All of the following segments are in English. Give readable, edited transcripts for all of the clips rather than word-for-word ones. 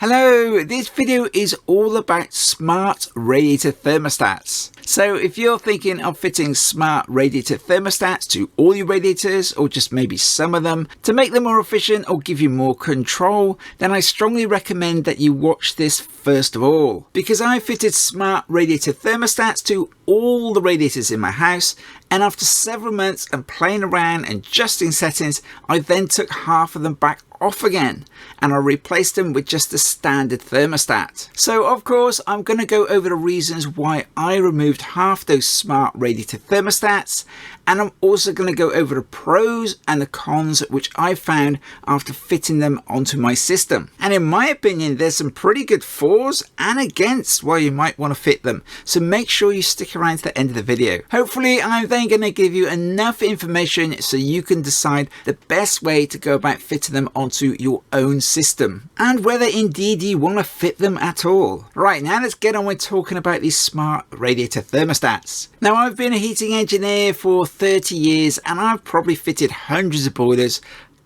Hello, this video is all about smart radiator thermostats. So if you're thinking of fitting smart radiator thermostats to all your radiators or just maybe some of them to make them more efficient or give you more control, then I strongly recommend that you watch this first of all, because I fitted smart radiator thermostats to all the radiators in my house, and after several months and playing around and adjusting settings, I then took half of them back off again and I replaced them with just the standard thermostat. So of course I'm going to go over the reasons why I removed half those smart radiator thermostats, and I'm also going to go over the pros and the cons which I found after fitting them onto my system. And in my opinion there's some pretty good fors and against why you might want to fit them, so make sure you stick around to the end of the video. Hopefully I'm then going to give you enough information so you can decide the best way to go about fitting them onto your own system and whether indeed you want to fit them at all. Right, now let's get on with talking about these smart radiator thermostats. Now I've been a heating engineer for 30 years and I've probably fitted hundreds of boilers,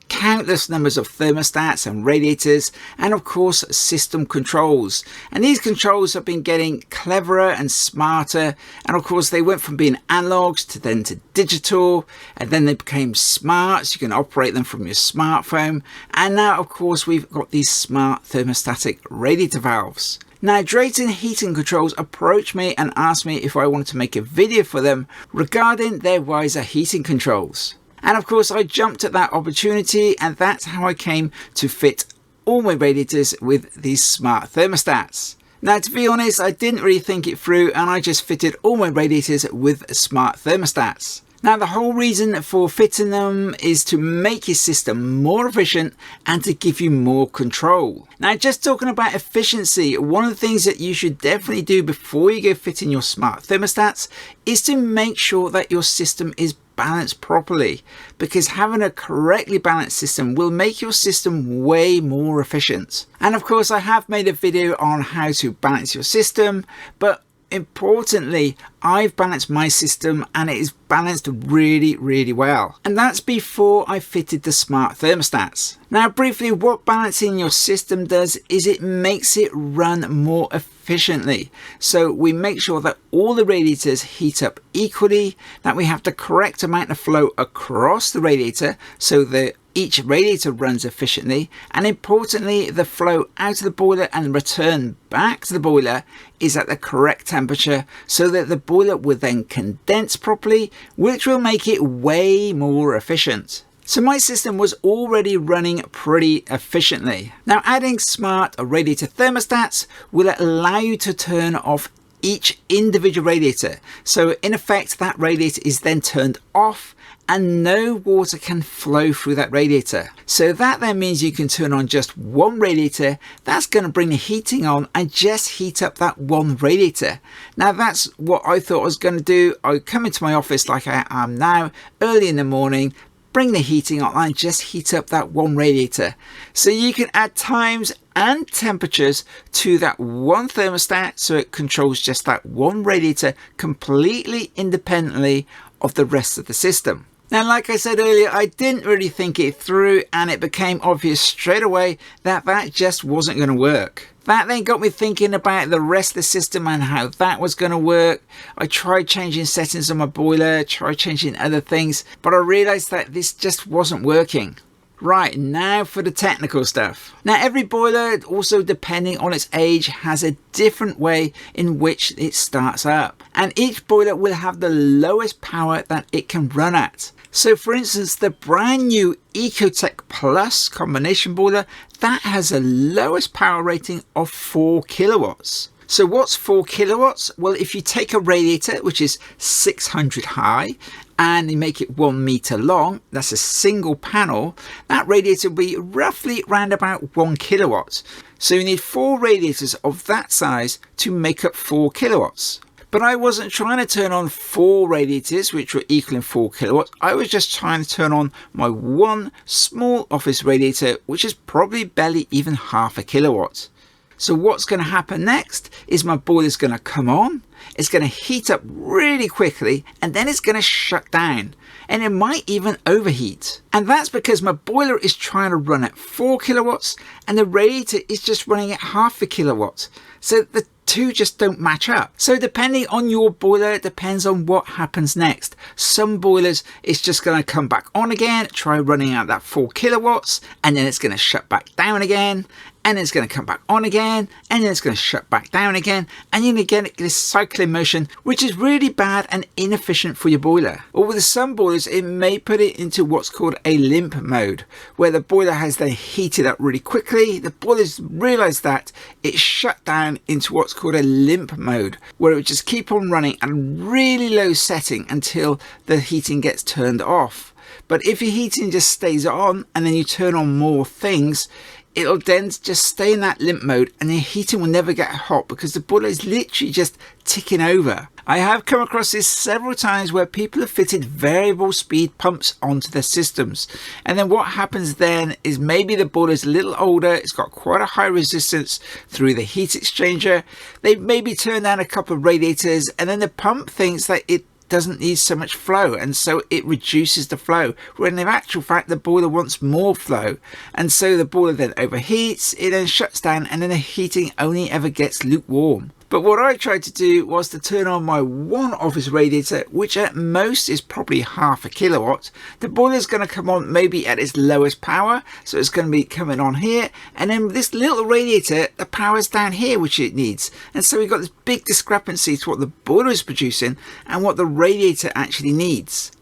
countless numbers of thermostats and radiators, and of course system controls. And these controls have been getting cleverer and smarter, and of course they went from being analogs to digital, and then they became smart, so you can operate them from your smartphone. And now of course we've got these smart thermostatic radiator valves. Now Drayton Heating Controls approached me and asked me if I wanted to make a video for them regarding their wiser heating controls. And of course I jumped at that opportunity, and that's how I came to fit all my radiators with these smart thermostats. Now to be honest, I didn't really think it through and I just fitted all my radiators with smart thermostats. Now the whole reason for fitting them is to make your system more efficient and to give you more control. Now just talking about efficiency, one of the things that you should definitely do before you go fitting your smart thermostats is to make sure that your system is balanced properly, because having a correctly balanced system will make your system way more efficient. And of course I have made a video on how to balance your system, but importantly I've balanced my system and it is balanced really well, and that's before I fitted the smart thermostats. Now briefly, what balancing your system does is it makes it run more efficiently. So we make sure that all the radiators heat up equally, that we have the correct amount of flow across the radiator so that each radiator runs efficiently, and importantly the flow out of the boiler and return back to the boiler is at the correct temperature so that the boiler will then condense properly, which will make it way more efficient. So my system was already running pretty efficiently. Now adding smart radiator thermostats will allow you to turn off each individual radiator. So in effect that radiator is then turned off and no water can flow through that radiator. So that then means you can turn on just one radiator. That's going to bring the heating on and just heat up that one radiator. Now that's what I thought I was going to do. I come into my office like I am now early in the morning, bring the heating on and just heat up that one radiator. So you can add times and temperatures to that one thermostat so it controls just that one radiator completely independently of the rest of the system. Now like I said earlier, I didn't really think it through and it became obvious straight away that that just wasn't going to work. That then got me thinking about the rest of the system and how that was going to work. I tried changing settings on my boiler, tried changing other things, but I realized that this just wasn't working. Right, now for the technical stuff. Now every boiler, also depending on its age, has a different way in which it starts up, and each boiler will have the lowest power that it can run at. So for instance, the brand new Ecotech Plus combination boiler, that has a lowest power rating of 4 kilowatts. So what's 4 kilowatts? Well, if you take a radiator which is 600 high and you make it 1 meter long, that's a single panel, that radiator will be roughly around about 1 kilowatt. So you need 4 radiators of that size to make up 4 kilowatts. But I wasn't trying to turn on 4 radiators which were equaling 4 kilowatts. I was just trying to turn on my one small office radiator which is probably barely even half a kilowatt. So what's going to happen next is my boiler is going to come on, it's going to heat up really quickly, and then it's going to shut down. And it might even overheat. And that's because my boiler is trying to run at 4 kilowatts and the radiator is just running at half a kilowatt. So the two just don't match up. So depending on your boiler, it depends on what happens next. Some boilers, it's just going to come back on again, try running out that 4 kilowatts, and then it's going to shut back down again, and then it's going to come back on again, and then it's going to shut back down again, and you're going to get this cycling motion, which is really bad and inefficient for your boiler. Or with some boilers, it may put it into what's called a limp mode, where the boiler has then heated up really quickly. The boiler's realized that it shut down into what's called a limp mode, where it would just keep on running at a really low setting until the heating gets turned off. But if your heating just stays on and then you turn on more things, it'll then just stay in that limp mode and the heating will never get hot because the boiler is literally just ticking over. I have come across this several times where people have fitted variable speed pumps onto their systems, and then what happens then is maybe the boiler is a little older, it's got quite a high resistance through the heat exchanger, they maybe turn down a couple of radiators, and then the pump thinks that it doesn't need so much flow, and so it reduces the flow, when in actual fact the boiler wants more flow, and so the boiler then overheats, it then shuts down, and then the heating only ever gets lukewarm. But what I tried to do was to turn on my one office radiator, which at most is probably half a kilowatt. The boiler is going to come on maybe at its lowest power, so it's going to be coming on here, and then this little radiator, the power is down here, which it needs, and so we've got this big discrepancy to what the boiler is producing and what the radiator actually needs.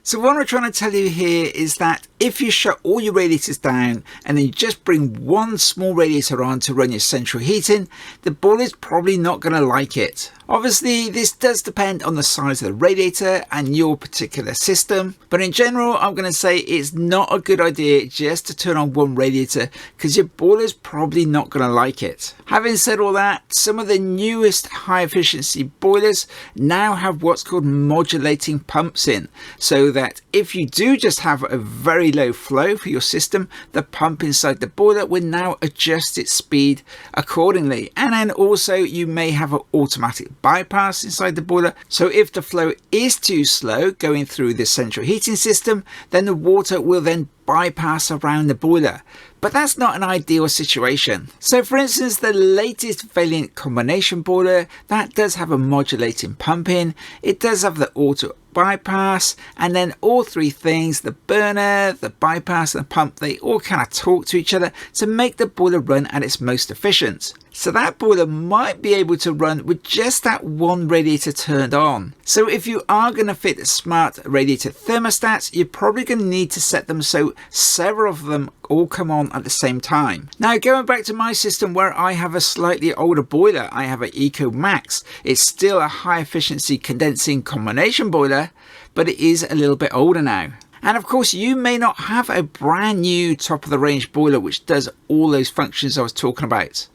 So what I'm trying to tell you here is that if you shut all your radiators down and then you just bring one small radiator on to run your central heating, the boiler is probably not going to like it. Obviously, this does depend on the size of the radiator and your particular system, but in general, I'm going to say it's not a good idea just to turn on one radiator because your boiler is probably not going to like it. Having said all that, some of the newest high efficiency boilers now have what's called modulating pumps in, so that if you do just have a very low flow for your system, the pump inside the boiler will now adjust its speed accordingly. And then also you may have an automatic bypass inside the boiler, so if the flow is too slow going through the central heating system, then the water will then bypass around the boiler. But that's not an ideal situation. So for instance, the latest Valiant combination boiler, that does have a modulating pump in, it does have the auto bypass, and then all three things, the burner, the bypass and the pump, they all kind of talk to each other to make the boiler run at its most efficient. So that boiler might be able to run with just that one radiator turned on. So if you are going to fit Smart Radiator Thermostats, you're probably going to need to set them so several of them all come on at the same time. Now going back to my system where I have a slightly older boiler, I have an Eco Max. It's still a high efficiency condensing combination boiler, but it is a little bit older now. And of course you may not have a brand new top of the range boiler which does all those functions I was talking about.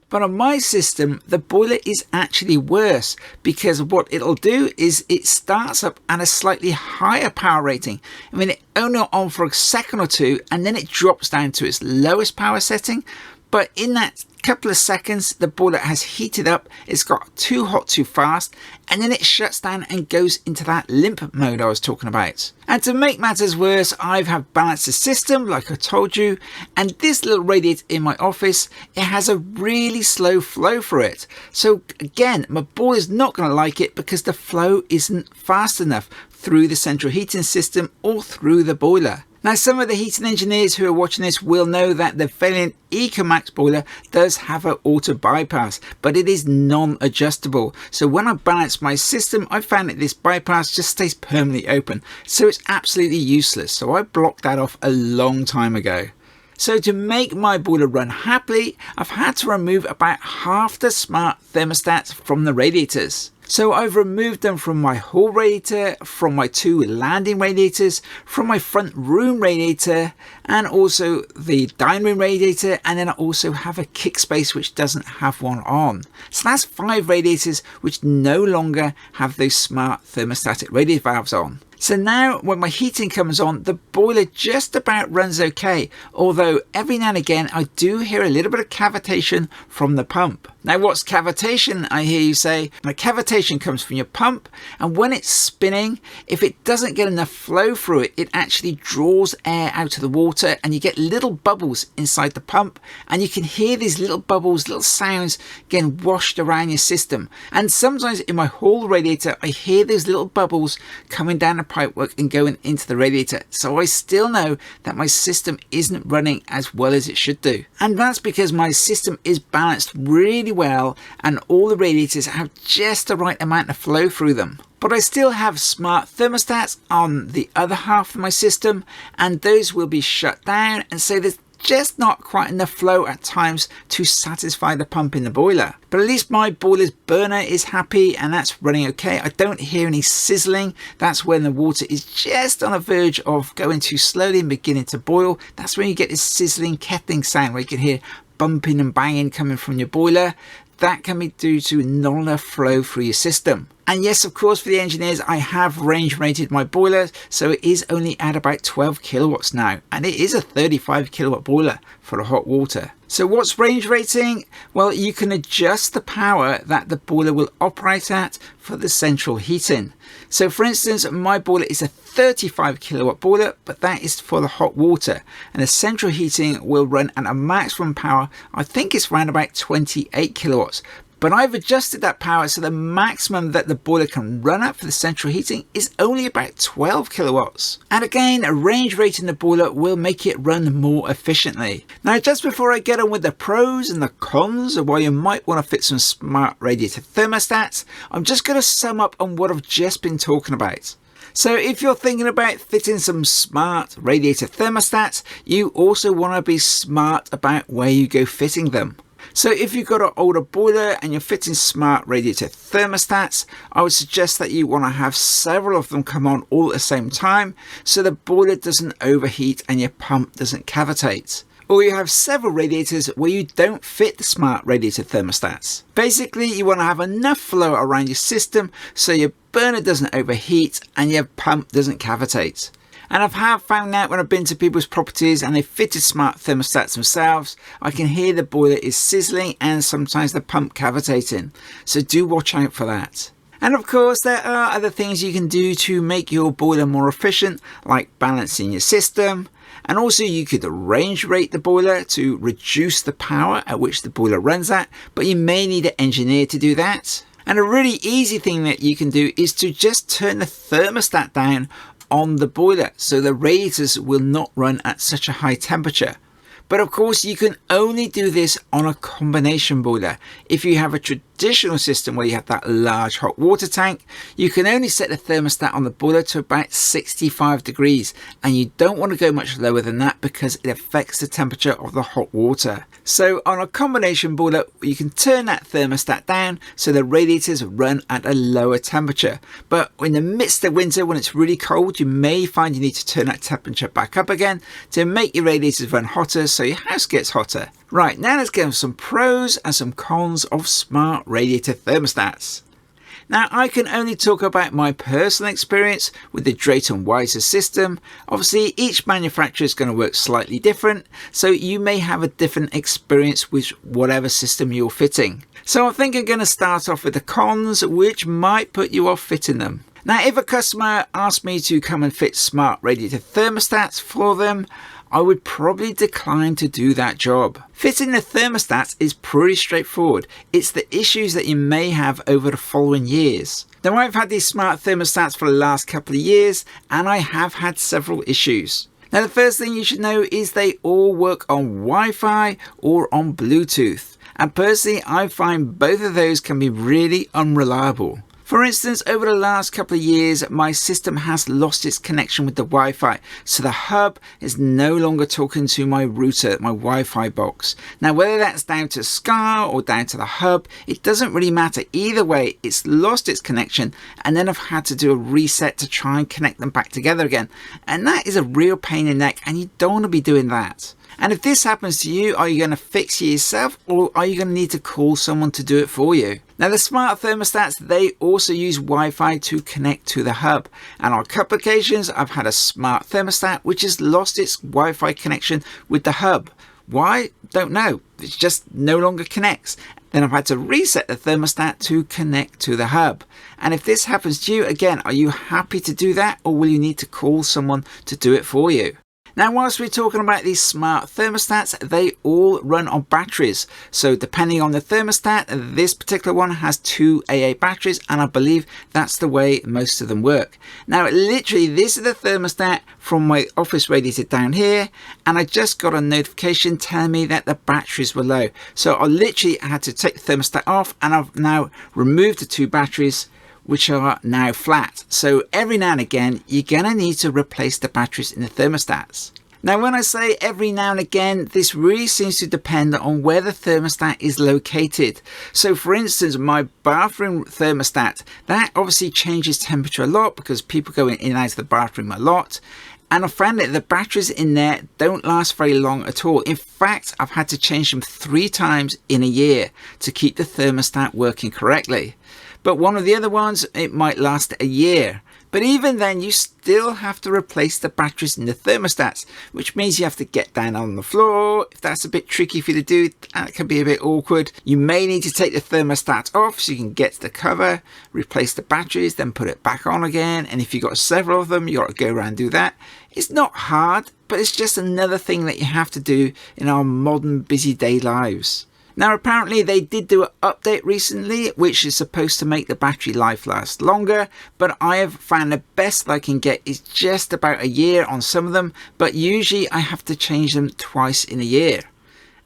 But on my system, the boiler is actually worse because what it'll do is it starts up at a slightly higher power rating. I mean, it's only on for a second or two and then it drops down to its lowest power setting. But in that couple of seconds, the boiler has heated up, it's got too hot too fast, and then it shuts down and goes into that limp mode I was talking about. And to make matters worse, I have balanced the system like I told you, and this little radiator in my office, it has a really slow flow for it. So again, my boiler is not going to like it because the flow isn't fast enough through the central heating system or through the boiler. Now some of the heating engineers who are watching this will know that the Valiant EcoMax boiler does have an auto bypass, but it is non-adjustable. So when I balance my system, I found that this bypass just stays permanently open. So it's absolutely useless. So I blocked that off a long time ago. So to make my boiler run happily, I've had to remove about half the smart thermostats from the radiators. So I've removed them from my hall radiator, from my two landing radiators, from my front room radiator, and also the dining room radiator, and then I also have a kick space which doesn't have one on. So that's 5 radiators which no longer have those smart thermostatic radiator valves on. So now when my heating comes on, the boiler just about runs okay, although every now and again I do hear a little bit of cavitation from the pump. Now what's cavitation, I hear you say? Now, cavitation comes from your pump, and when it's spinning, if it doesn't get enough flow through it, it actually draws air out of the water and you get little bubbles inside the pump, and you can hear these little bubbles, little sounds getting washed around your system. And sometimes in my hall radiator I hear these little bubbles coming down the pipework and going into the radiator, so I still know that my system isn't running as well as it should do. And that's because my system is balanced really well and all the radiators have just the right amount of flow through them. But I still have smart thermostats on the other half of my system, and those will be shut down, and so there's just not quite enough flow at times to satisfy the pump in the boiler. But at least my boiler's burner is happy and that's running okay. I don't hear any sizzling. That's when the water is just on the verge of going too slowly and beginning to boil. That's when you get this sizzling kettling sound where you can hear bumping and banging coming from your boiler. That can be due to not enough flow through your system. And yes, of course, for the engineers, I have range rated my boiler, so it is only at about 12 kilowatts now, and it is a 35 kilowatt boiler for the hot water. So what's range rating? Well, you can adjust the power that the boiler will operate at for the central heating. So for instance, my boiler is a 35 kilowatt boiler, but that is for the hot water, and the central heating will run at a maximum power, I think it's around about 28 kilowatts. But I've adjusted that power so the maximum that the boiler can run at for the central heating is only about 12 kilowatts. And again, a range rating the boiler will make it run more efficiently. Now, just before I get on with the pros and the cons of why you might want to fit some smart radiator thermostats, I'm just going to sum up on what I've just been talking about. So if you're thinking about fitting some smart radiator thermostats, you also want to be smart about where you go fitting them. So if you've got an older boiler and you're fitting smart radiator thermostats, I would suggest that you want to have several of them come on all at the same time so the boiler doesn't overheat and your pump doesn't cavitate. Or you have several radiators where you don't fit the smart radiator thermostats. Basically, you want to have enough flow around your system so your burner doesn't overheat and your pump doesn't cavitate. And I have found out when I've been to people's properties and they've fitted smart thermostats themselves, I can hear the boiler is sizzling and sometimes the pump cavitating. So do watch out for that. And of course, there are other things you can do to make your boiler more efficient, like balancing your system. And also you could range rate the boiler to reduce the power at which the boiler runs at, but you may need an engineer to do that. And a really easy thing that you can do is to just turn the thermostat down on the boiler so the radiators will not run at such a high temperature. But of course you can only do this on a combination boiler. If you have a traditional system where you have that large hot water tank, you can only set the thermostat on the boiler to about 65 degrees, and you don't want to go much lower than that because it affects the temperature of the hot water. So on a combination boiler, you can turn that thermostat down so the radiators run at a lower temperature. But in the midst of winter, when it's really cold, you may find you need to turn that temperature back up again to make your radiators run hotter so your house gets hotter. Right, now let's get some pros and some cons of smart radiator thermostats. Now, I can only talk about my personal experience with the Drayton Weiser system. Obviously, each manufacturer is going to work slightly different, so you may have a different experience with whatever system you're fitting. So I think I'm going to start off with the cons, which might put you off fitting them. Now, if a customer asked me to come and fit smart radiator thermostats for them, I would probably decline to do that job. Fitting the thermostats is pretty straightforward. It's the issues that you may have over the following years. Now, I've had these smart thermostats for the last couple of years and I have had several issues. Now, the first thing you should know is they all work on Wi-Fi or on Bluetooth. And personally, I find both of those can be really unreliable. For instance, over the last couple of years, my system has lost its connection with the Wi-Fi, so the hub is no longer talking to my router, my Wi-Fi box. Now, whether that's down to SCAR or down to the hub, it doesn't really matter. Either way, it's lost its connection, and then I've had to do a reset to try and connect them back together again. And that is a real pain in the neck, and you don't want to be doing that. And if this happens to you, are you going to fix it yourself, or are you going to need to call someone to do it for you? Now the smart thermostats, they also use Wi-Fi to connect to the hub. And on a couple of occasions, I've had a smart thermostat which has lost its Wi-Fi connection with the hub. Why? Don't know. It just no longer connects. Then I've had to reset the thermostat to connect to the hub. And if this happens to you, again, are you happy to do that, or will you need to call someone to do it for you? Now, whilst we're talking about these smart thermostats, they all run on batteries. So depending on the thermostat, this particular one has 2 AA batteries, and I believe that's the way most of them work. Now, literally, this is the thermostat from my office radiator down here, and I just got a notification telling me that the batteries were low. So I literally had to take the thermostat off, and I've now removed the 2 batteries, which are now flat. So every now and again, you're going to need to replace the batteries in the thermostats. Now, when I say every now and again, this really seems to depend on where the thermostat is located. So for instance, my bathroom thermostat, that obviously changes temperature a lot because people go in and out of the bathroom a lot. And I found that the batteries in there don't last very long at all. In fact, I've had to change them 3 times in a year to keep the thermostat working correctly. But one of the other ones, it might last a year. But even then, you still have to replace the batteries in the thermostats, which means you have to get down on the floor. If that's a bit tricky for you to do, that can be a bit awkward. You may need to take the thermostat off so you can get to the cover, replace the batteries, then put it back on again. And if you've got several of them, you got to go around and do that. It's not hard, but it's just another thing that you have to do in our modern busy day lives. Now apparently they did do an update recently which is supposed to make the battery life last longer, but I have found the best I can get is just about a year on some of them, but usually I have to change them twice in a year.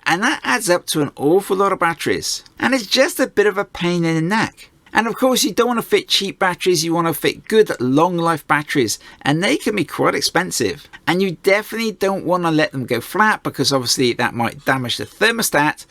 And that adds up to an awful lot of batteries, and it's just a bit of a pain in the neck. And of course you don't want to fit cheap batteries, you want to fit good long life batteries, and they can be quite expensive. And you definitely don't want to let them go flat because obviously that might damage the thermostat.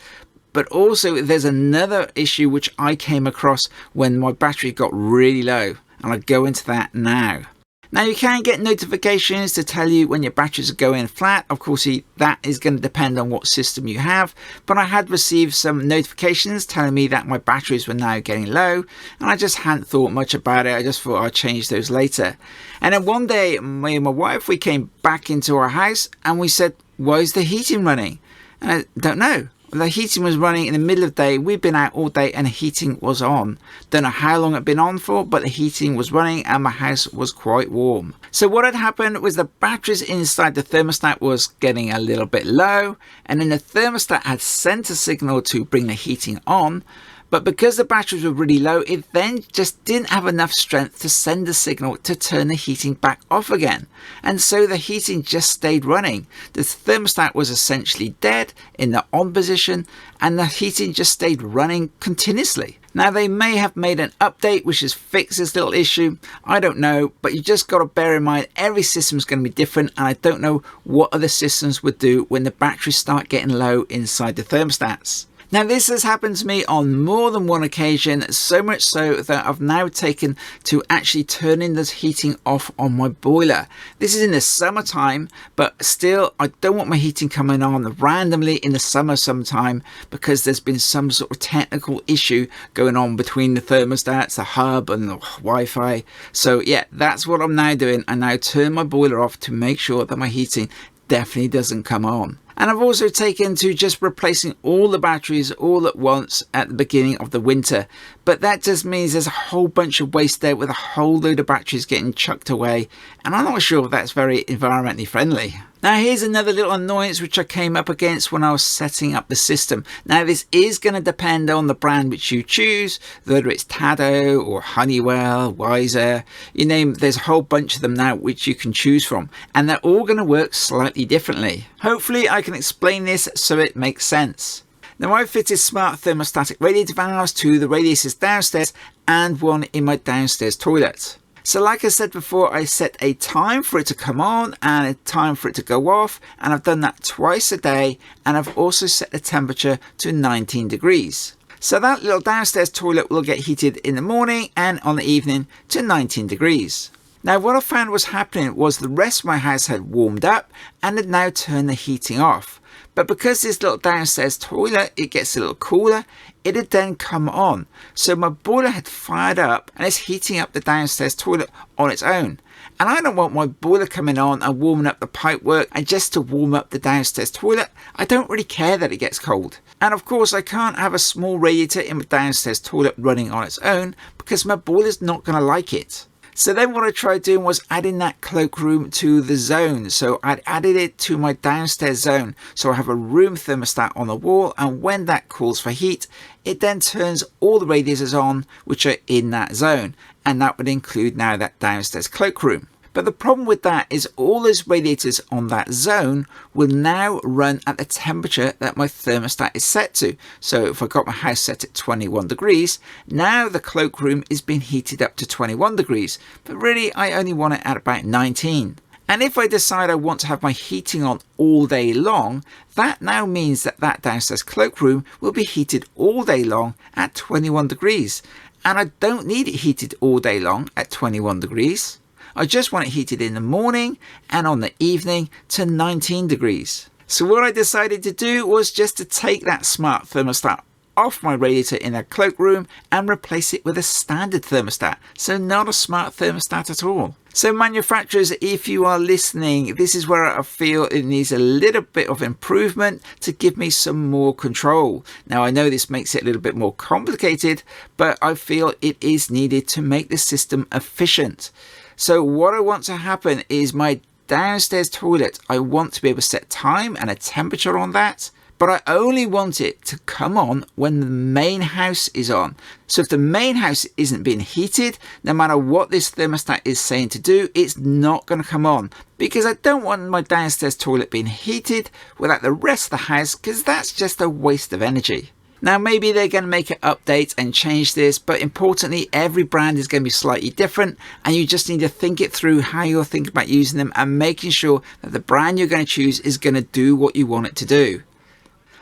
But also there's another issue which I came across when my battery got really low, and I'll go into that now. Now you can get notifications to tell you when your batteries are going flat. Of course that is going to depend on what system you have, but I had received some notifications telling me that my batteries were now getting low, and I just hadn't thought much about it. I just thought I'd change those later. And then one day me and my wife, we came back into our house and we said, why is the heating running? And I don't know. The heating was running in the middle of the day. We'd been out all day and the heating was on. Don't know how long it'd been on for, but the heating was running and my house was quite warm. So what had happened was the batteries inside the thermostat was getting a little bit low, and then the thermostat had sent a signal to bring the heating on. But because the batteries were really low, it then just didn't have enough strength to send a signal to turn the heating back off again. And so the heating just stayed running. The thermostat was essentially dead in the on position, and the heating just stayed running continuously. Now they may have made an update which has fixed this little issue, I don't know, but you just got to bear in mind every system is going to be different, and I don't know what other systems would do when the batteries start getting low inside the thermostats. Now this has happened to me on more than one occasion, so much so that I've now taken to actually turning the heating off on my boiler. This is in the summertime, but still I don't want my heating coming on randomly in the summer sometime because there's been some sort of technical issue going on between the thermostats, the hub and the Wi-Fi. So yeah, that's what I'm now doing. I now turn my boiler off to make sure that my heating definitely doesn't come on. And I've also taken to just replacing all the batteries all at once at the beginning of the winter. But that just means there's a whole bunch of waste there with a whole load of batteries getting chucked away. And I'm not sure if that's very environmentally friendly. Now here's another little annoyance which I came up against when I was setting up the system. Now this is going to depend on the brand which you choose, whether it's Tado or Honeywell, Weiser, you name, there's a whole bunch of them now which you can choose from, and they're all going to work slightly differently. Hopefully I can explain this so it makes sense. Now I fitted smart thermostatic radiator valves to the radiators downstairs and one in my downstairs toilet. So like I said before, I set a time for it to come on and a time for it to go off, and I've done that twice a day, and I've also set the temperature to 19 degrees. So that little downstairs toilet will get heated in the morning and on the evening to 19 degrees. Now what I found was happening was the rest of my house had warmed up and had now turned the heating off. But because this little downstairs toilet, it gets a little cooler, it had then come on. So my boiler had fired up and it's heating up the downstairs toilet on its own. And I don't want my boiler coming on and warming up the pipework and just to warm up the downstairs toilet. I don't really care that it gets cold. And of course I can't have a small radiator in my downstairs toilet running on its own because my boiler's not going to like it. So then what I tried doing was adding that cloakroom to the zone. So I'd added it to my downstairs zone. So I have a room thermostat on the wall, and when that calls for heat, it then turns all the radiators on which are in that zone. And that would include now that downstairs cloakroom. But the problem with that is all those radiators on that zone will now run at the temperature that my thermostat is set to. So if I got my house set at 21 degrees, now the cloakroom is being heated up to 21 degrees. But really, I only want it at about 19. And if I decide I want to have my heating on all day long, that now means that that downstairs cloakroom will be heated all day long at 21 degrees. And I don't need it heated all day long at 21 degrees. I just want it heated in the morning and on the evening to 19 degrees. So what I decided to do was just to take that smart thermostat off my radiator in that cloakroom and replace it with a standard thermostat. So not a smart thermostat at all. So manufacturers, if you are listening, this is where I feel it needs a little bit of improvement to give me some more control. Now I know this makes it a little bit more complicated, but I feel it is needed to make the system efficient. So what I want to happen is my downstairs toilet, I want to be able to set time and a temperature on that, but I only want it to come on when the main house is on. So if the main house isn't being heated, no matter what this thermostat is saying to do, it's not going to come on, because I don't want my downstairs toilet being heated without the rest of the house, because that's just a waste of energy. Now maybe they're going to make an update and change this, but importantly every brand is going to be slightly different, and you just need to think it through how you're thinking about using them and making sure that the brand you're going to choose is going to do what you want it to do.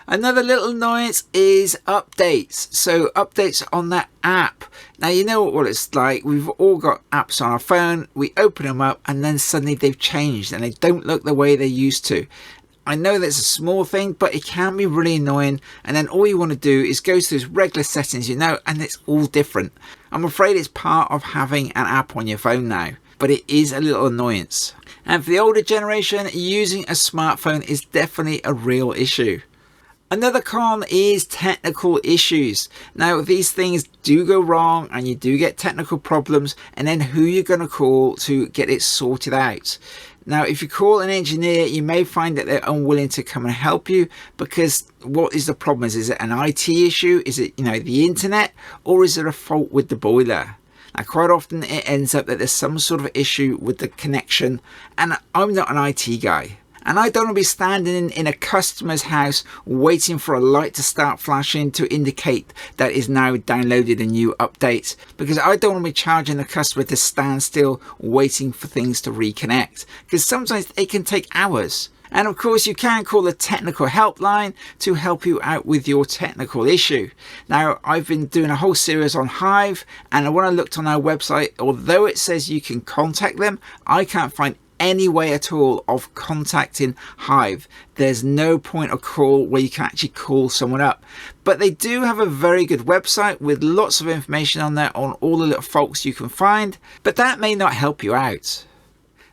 Another little annoyance is updates. So updates on that app. Now you know what it's like. We've all got apps on our phone. We open them up and then suddenly they've changed and they don't look the way they used to. I know that's a small thing, but it can be really annoying, and then all you want to do is go to those regular settings, you know, and it's all different. I'm afraid it's part of having an app on your phone now, but it is a little annoyance. And for the older generation, using a smartphone is definitely a real issue. Another con is technical issues. Now these things do go wrong and you do get technical problems, and then who you're going to call to get it sorted out. Now if you call an engineer, you may find that they're unwilling to come and help you, because what is the problem? Is it an IT issue? Is it, the internet, or is there a fault with the boiler? Now quite often it ends up that there's some sort of issue with the connection, and I'm not an IT guy. And I don't want to be standing in a customer's house waiting for a light to start flashing to indicate that is now downloaded a new update, because I don't want to be charging the customer to stand still waiting for things to reconnect, because sometimes it can take hours. And of course you can call the technical helpline to help you out with your technical issue. Now I've been doing a whole series on Hive, and when I looked on our website, although it says you can contact them, I can't find any way at all of contacting Hive. There's no point of call where you can actually call someone up, but they do have a very good website with lots of information on there on all the little faults you can find, but that may not help you out.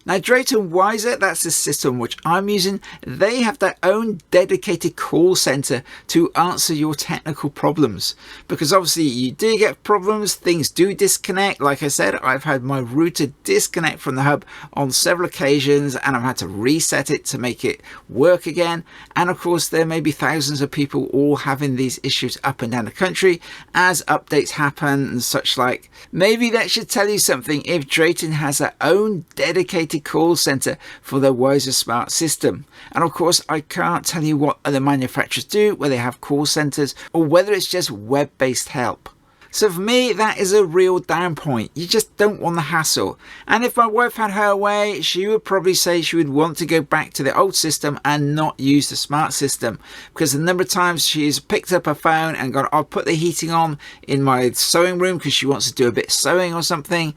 Now Drayton Wiser, that's the system which I'm using, they have their own dedicated call center to answer your technical problems, because obviously you do get problems, things do disconnect. Like I said, I've had my router disconnect from the hub on several occasions, and I've had to reset it to make it work again. And of course there may be thousands of people all having these issues up and down the country as updates happen and such like. Maybe that should tell you something if Drayton has their own dedicated call center for their Wiser Smart system. And of course I can't tell you what other manufacturers do, whether they have call centers or whether it's just web-based help. So for me, that is a real down point. You just don't want the hassle. And if my wife had her way, she would probably say she would want to go back to the old system and not use the smart system, because the number of times she's picked up her phone and gone, I'll put the heating on in my sewing room because she wants to do a bit of sewing or something,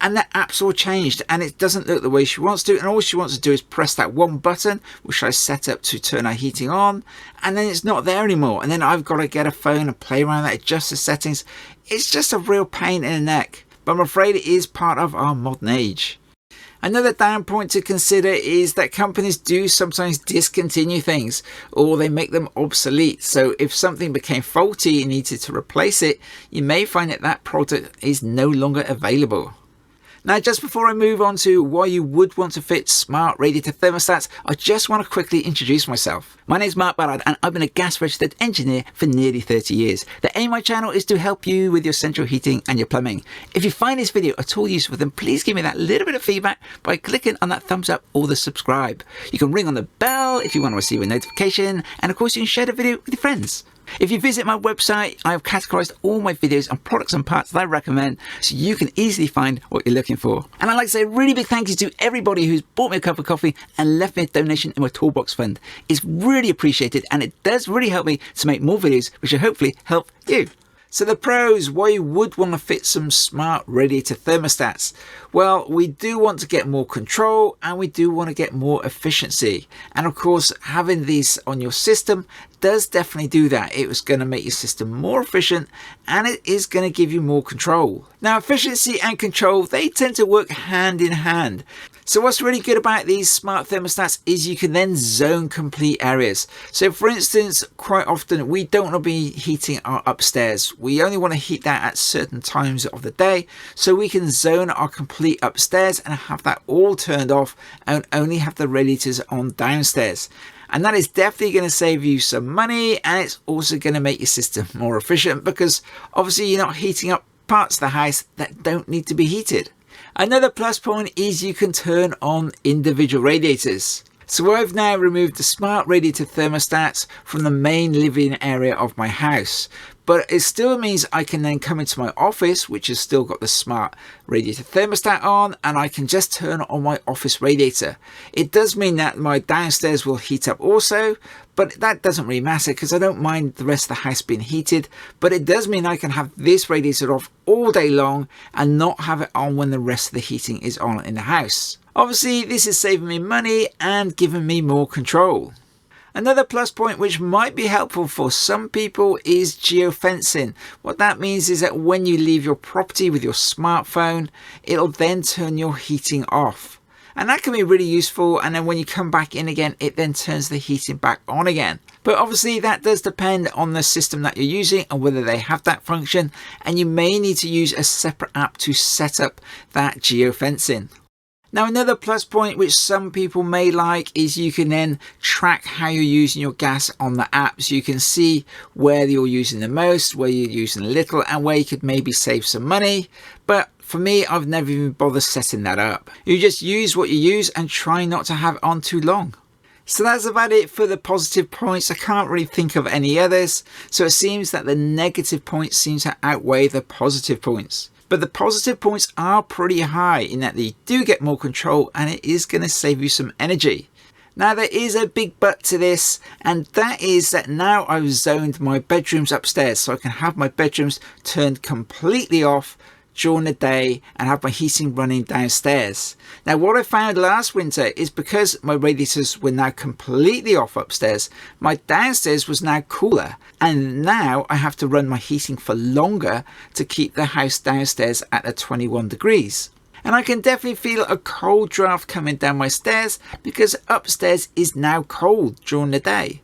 and the app's all changed and it doesn't look the way she wants to, and all she wants to do is press that one button which I set up to turn our heating on, and then it's not there anymore, and then I've got to get a phone and play around that, adjust the settings. It's just a real pain in the neck, but I'm afraid it is part of our modern age. Another down point to consider is that companies do sometimes discontinue things, or they make them obsolete. So if something became faulty and needed to replace it, you may find that that product is no longer available. Now, just before I move on to why you would want to fit smart radiator thermostats, I just want to quickly introduce myself. My name is Ballard and I've been a gas registered engineer for nearly 30 years. The aim of my channel is to help you with your central heating and your plumbing. If you find this video at all useful, then please give me that little bit of feedback by clicking on that thumbs up or the subscribe. You can ring on the bell if you want to receive a notification, and of course you can share the video with your friends. If you visit my website, I have categorized all my videos on products and parts that I recommend, so you can easily find what you're looking for. And I'd like to say a really big thank you to everybody who's bought me a cup of coffee and left me a donation in my toolbox fund. It's really appreciated, and it does really help me to make more videos which will hopefully help you. So the pros, why you would want to fit some smart radiator thermostats. Well, we do want to get more control and we do want to get more efficiency. And of course, having these on your system does definitely do that. It was going to make your system more efficient and it is going to give you more control. Now, efficiency and control, they tend to work hand in hand. So what's really good about these smart thermostats is you can then zone complete areas. So for instance, quite often we don't want to be heating our upstairs. We only want to heat that at certain times of the day. So we can zone our complete upstairs and have that all turned off and only have the radiators on downstairs. And that is definitely going to save you some money, and it's also going to make your system more efficient because obviously you're not heating up parts of the house that don't need to be heated. Another plus point is you can turn on individual radiators. So I've now removed the smart radiator thermostats from the main living area of my house, but it still means I can then come into my office, which has still got the smart radiator thermostat on, and I can just turn on my office radiator. It does mean that my downstairs will heat up also, but that doesn't really matter because I don't mind the rest of the house being heated. But it does mean I can have this radiator off all day long and not have it on when the rest of the heating is on in the house. Obviously, this is saving me money and giving me more control. Another plus point which might be helpful for some people is geofencing. What that means is that when you leave your property with your smartphone, it'll then turn your heating off. And that can be really useful, and then when you come back in again, it then turns the heating back on again. But obviously that does depend on the system that you're using and whether they have that function, and you may need to use a separate app to set up that geofencing. Now, another plus point which some people may like is you can then track how you're using your gas on the app. So you can see where you're using the most, where you're using a little, and where you could maybe save some money. But for me, I've never even bothered setting that up. You just use what you use and try not to have it on too long. So that's about it for the positive points. I can't really think of any others. So it seems that the negative points seem to outweigh the positive points. But the positive points are pretty high in that they do get more control and it is going to save you some energy. Now, there is a big but to this, and that is that now I've zoned my bedrooms upstairs so I can have my bedrooms turned completely off during the day and have my heating running downstairs. Now, what I found last winter is because my radiators were now completely off upstairs, my downstairs was now cooler, and now I have to run my heating for longer to keep the house downstairs at the 21 degrees. And I can definitely feel a cold draft coming down my stairs because upstairs is now cold during the day.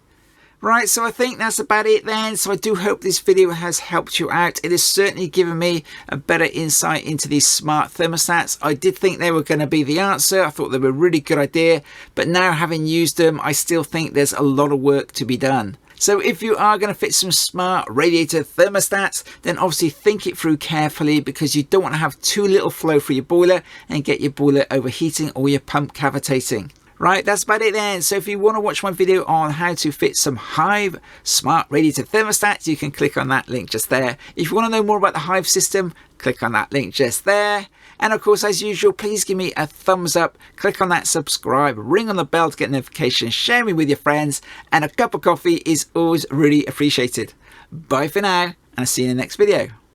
Right, so I think that's about it then. So I do hope this video has helped you out. It has certainly given me a better insight into these smart thermostats. I did think they were going to be the answer. I thought they were a really good idea. But now, having used them, I still think there's a lot of work to be done. So if you are going to fit some smart radiator thermostats, then obviously think it through carefully because you don't want to have too little flow through your boiler and get your boiler overheating or your pump cavitating. Right, that's about it then. So if you want to watch my video on how to fit some Hive smart radiator thermostats, you can click on that link just there. If you want to know more about the Hive system, click on that link just there. And of course, as usual, please give me a thumbs up, click on that subscribe, ring on the bell to get notifications, share me with your friends, and a cup of coffee is always really appreciated. Bye for now, and I'll see you in the next video.